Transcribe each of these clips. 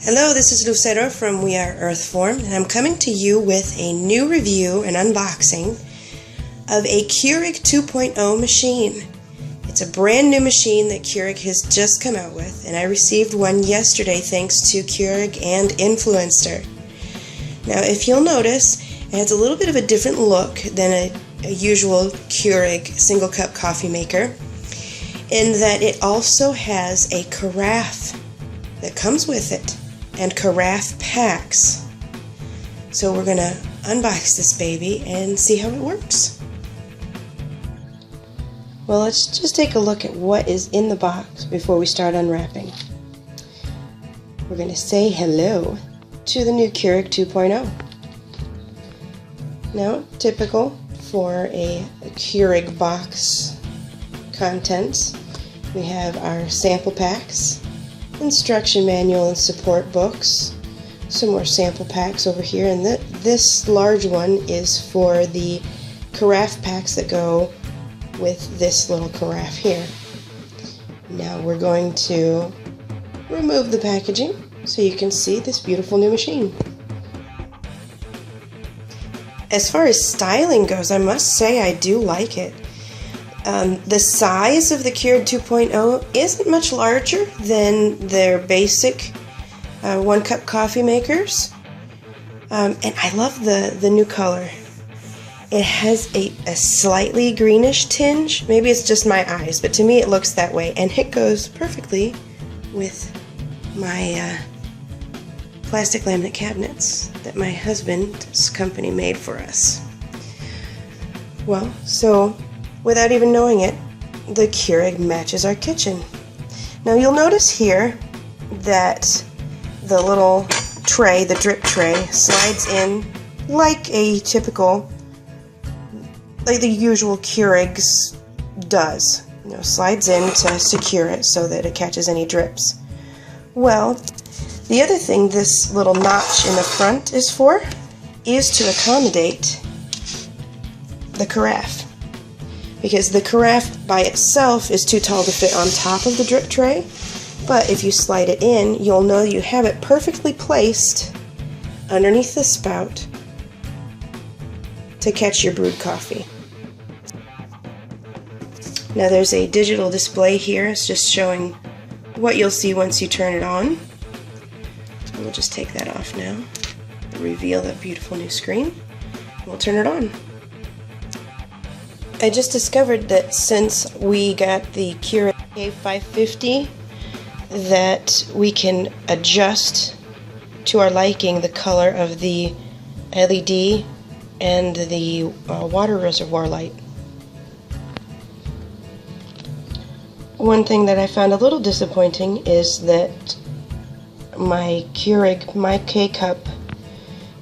Hello, this is Lucero from We Are Earthform, and I'm coming to you with a new review and unboxing of a Keurig 2.0 machine. It's a brand new machine that Keurig has just come out with, and I received one yesterday thanks to Keurig and Influencer. Now, if you'll notice, it has a little bit of a different look than a usual Keurig single cup coffee maker, in that it also has a carafe that comes with it, and carafe packs. So we're going to unbox this baby and see how it works. Well, let's just take a look at what is in the box before we start unwrapping. We're going to say hello to the new Keurig 2.0. Now, typical for a Keurig box contents, we have our sample packs, instruction manual and support books, some more sample packs over here, and this large one is for the carafe packs that go with this little carafe here. Now we're going to remove the packaging so you can see this beautiful new machine. As far as styling goes, I must say I do like it. The size of the Keurig 2.0 isn't much larger than their basic one-cup coffee makers, and I love the new color. It has a slightly greenish tinge. Maybe it's just my eyes, but to me it looks that way, and it goes perfectly with my plastic laminate cabinets that my husband's company made for us. Well, so without even knowing it, the Keurig matches our kitchen. Now you'll notice here that the little tray, the drip tray, slides in like a typical, like the usual Keurig's does. You know, slides in to secure it so that it catches any drips. Well, the other thing this little notch in the front is for is to accommodate the carafe. Because the carafe by itself is too tall to fit on top of the drip tray, but if you slide it in, you'll know you have it perfectly placed underneath the spout to catch your brewed coffee. Now there's a digital display here. It's just showing what you'll see once you turn it on. We'll just take that off now, reveal that beautiful new screen, and we'll turn it on. I just discovered that since we got the Keurig K550 that we can adjust to our liking the color of the LED and the water reservoir light. One thing that I found a little disappointing is that my Keurig, my K-Cup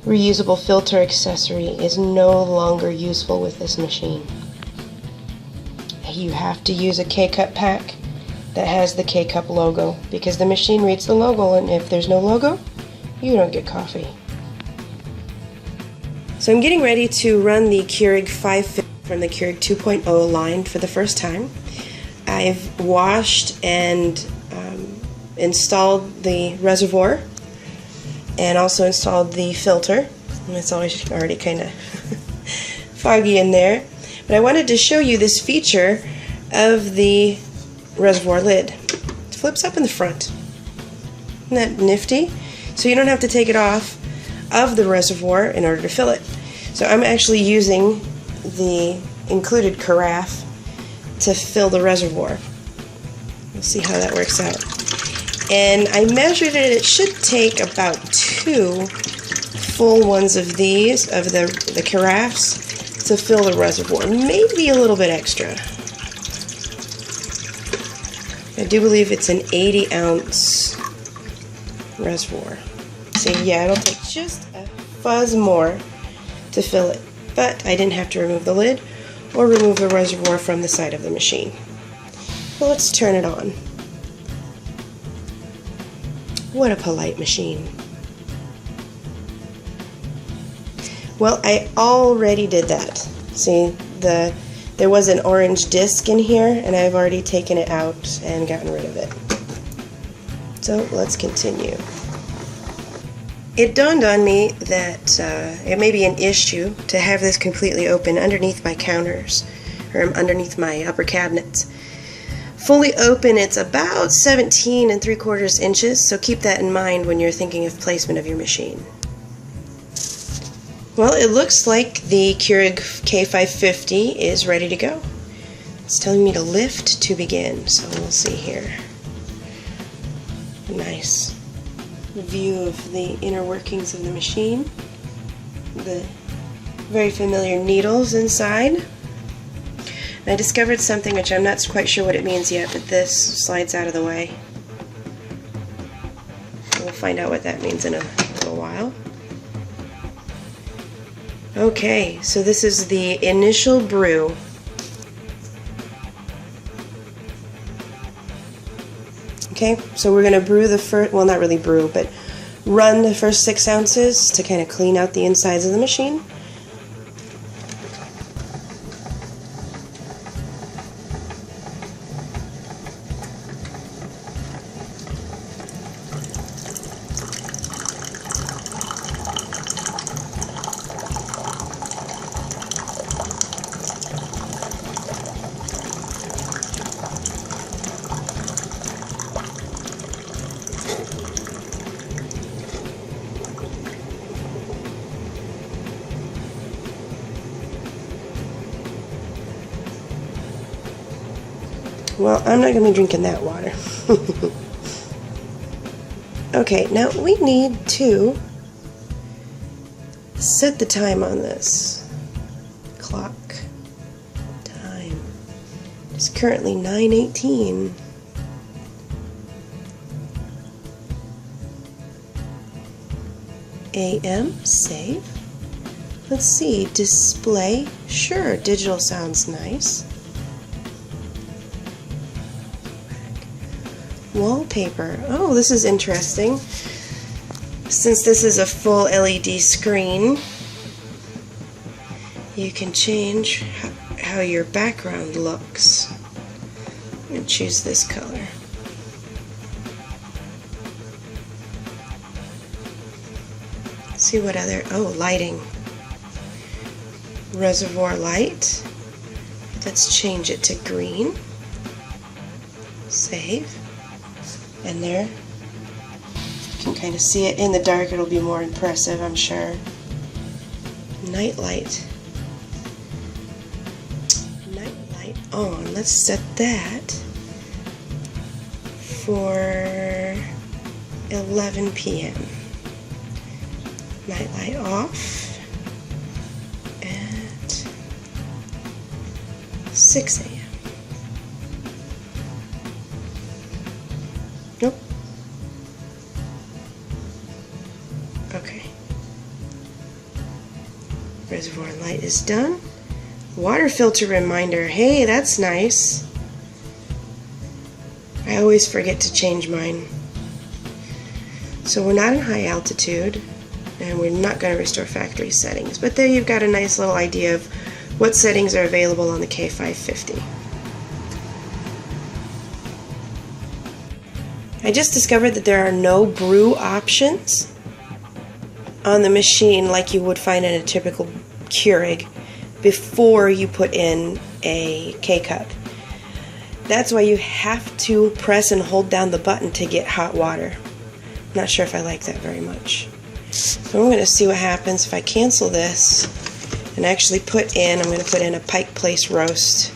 reusable filter accessory is no longer useful with this machine. You have to use a K-Cup pack that has the K-Cup logo, because the machine reads the logo, and if there's no logo, you don't get coffee. So I'm getting ready to run the Keurig 550 from the Keurig 2.0 line for the first time. I've washed and installed the reservoir and also installed the filter. It's always already kind of foggy in there. But I wanted to show you this feature of the reservoir lid. It flips up in the front. Isn't that nifty? So you don't have to take it off of the reservoir in order to fill it. So I'm actually using the included carafe to fill the reservoir. We'll see how that works out. And I measured it. It should take about 2 full ones of these, of the carafes, to fill the reservoir, maybe a little bit extra. I do believe it's an 80-ounce reservoir. So yeah, it'll take just a fuzz more to fill it, but I didn't have to remove the lid or remove the reservoir from the side of the machine. Well, let's turn it on. What a polite machine. Well, I already did that. See, there was an orange disc in here, and I've already taken it out and gotten rid of it. So let's continue. It dawned on me that it may be an issue to have this completely open underneath my counters, or underneath my upper cabinets. Fully open, it's about 17 3/4 inches, so keep that in mind when you're thinking of placement of your machine. Well, it looks like the Keurig K550 is ready to go. It's telling me to lift to begin, so we'll see here. Nice view of the inner workings of the machine. The very familiar needles inside. And I discovered something which I'm not quite sure what it means yet, but this slides out of the way. We'll find out what that means in a little while. Okay, so this is the initial brew. Okay, so we're going to brew the first, well, not really brew, but run the first 6 ounces to kind of clean out the insides of the machine. Well, I'm not going to be drinking that water. Okay, now we need to set the time on this. Clock. Time. It's currently 9:18. AM. Save. Let's see. Display. Sure, digital sounds nice. Wallpaper. Oh, this is interesting. Since this is a full LED screen, you can change how your background looks. I'm going to choose this color. See what other, oh, lighting. Reservoir light. Let's change it to green. Save. And there, you can kind of see it in the dark. It'll be more impressive, I'm sure. Night light. Night light on. Let's set that for 11 p.m. Night light off at 6 a.m. Nope. Okay. Reservoir light is done. Water filter reminder. Hey, that's nice. I always forget to change mine. So we're not in high altitude, and we're not going to restore factory settings. But there you've got a nice little idea of what settings are available on the K550. I just discovered that there are no brew options on the machine like you would find in a typical Keurig before you put in a K-cup. That's why you have to press and hold down the button to get hot water. I'm not sure if I like that very much. So I'm going to see what happens if I cancel this and actually I'm going to put in a Pike Place roast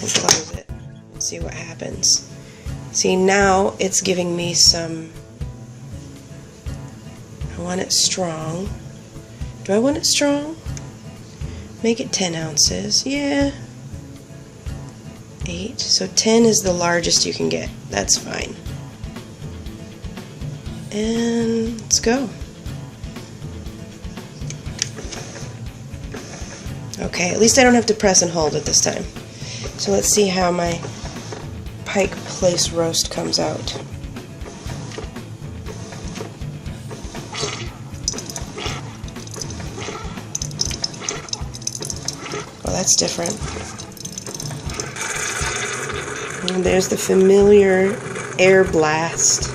and close it and see what happens. See, now it's giving me some, I want it strong. Do I want it strong? Make it 10 ounces. Yeah. 8. So 10 is the largest you can get. That's fine. And let's go. Okay, at least I don't have to press and hold it this time. So let's see how my Pike Place roast comes out. Oh, that's different. And there's the familiar air blast.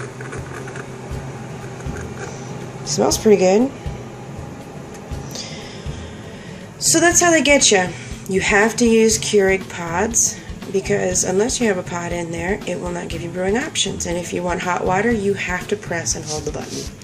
Smells pretty good. So that's how they get you. You have to use Keurig pods, because unless you have a pod in there, it will not give you brewing options. And if you want hot water, you have to press and hold the button.